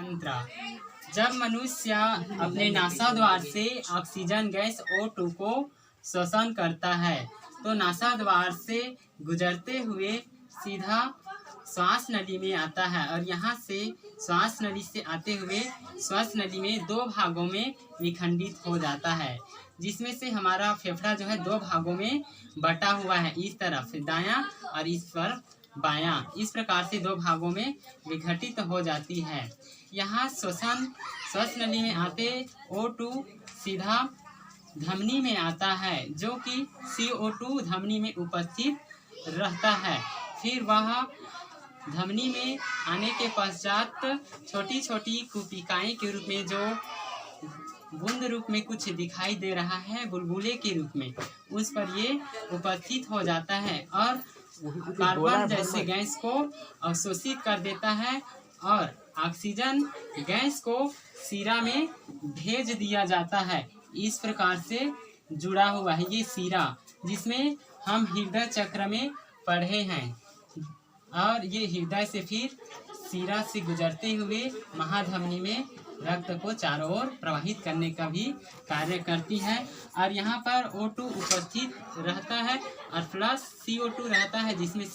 तंत्र। जब मनुष्य अपने नासाद्वार से ऑक्सीजन गैस O2 को श्वसन करता है तो नासाद्वार से गुजरते हुए सीधा श्वास नली में आता है और यहाँ से श्वास नली से आते हुए श्वास नली में 2 भागों में विखंडित हो जाता है, जिसमें से हमारा फेफड़ा जो है 2 भागों में बटा हुआ है, इस तरफ दायां और इस पर बायां। इस प्रकार से 2 भागों में विघटित हो जाती है। यहाँ श्वास नली में आते O2 सीधा धमनी में आता है, जो कि CO2 धमनी में उपस्थित रहता है। फिर वह धमनी में आने के पश्चात छोटी छोटी कुपिकाएं के रूप में, जो बूंद रूप में कुछ दिखाई दे रहा है बुलबुले के रूप में, उस पर ये उपस्थित हो जाता है और कार्बन जैसे गैस को अवशोषित कर देता है और ऑक्सीजन गैस को सीरा में भेज दिया जाता है। इस प्रकार से जुड़ा हुआ है ये सीरा, जिसमें हम हृदय चक्र में पढ़े हैं, और ये हृदय से फिर सीरा से गुजरते हुए महाधमनी में रक्त को चारों ओर प्रवाहित करने का भी कार्य करती है। और यहाँ पर O2 उपस्थित रहता है और प्लस CO2 रहता है, जिसमें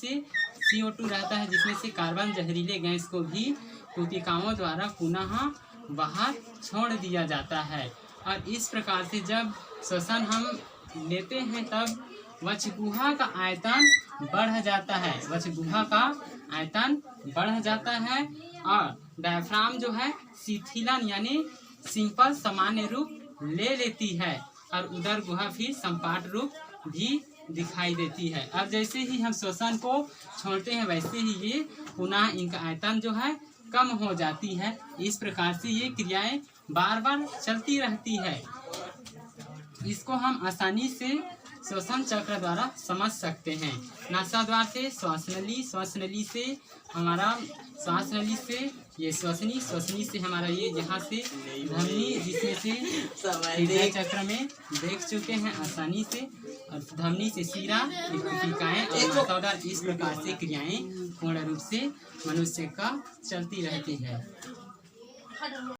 से कार्बन जहरीले गैस को भी कुपिकाओं द्वारा पुनः बाहर छोड़ दिया जाता है। और इस प्रकार से जब श्वसन हम लेते हैं तब वक्षगुहा का आयतन बढ़ जाता है, और डायफ्राम जो है शिथिलन यानी सिंपल सामान्य रूप ले लेती है और उदर गुहा फिर संपाट रूप भी दिखाई देती है। अब जैसे ही हम श्वसन को छोड़ते हैं वैसे ही ये पुनः इनका आयतन जो है कम हो जाती है। इस प्रकार से ये क्रियाएं बार बार चलती रहती है। इसको हम आसानी से श्वसन चक्र द्वारा समझ सकते हैं। नासाद्वार से श्वास नली से हमारा श्वास नली से ये श्वसनी से हमारा ये यहाँ से धमनी, जिसमें से हृदय चक्र में देख चुके हैं आसानी से, और धमनी से सीरा, कुपिकाएं और नासाद्वार। इस प्रकार से क्रियाएं पूर्ण रूप से मनुष्य का चलती रहती है।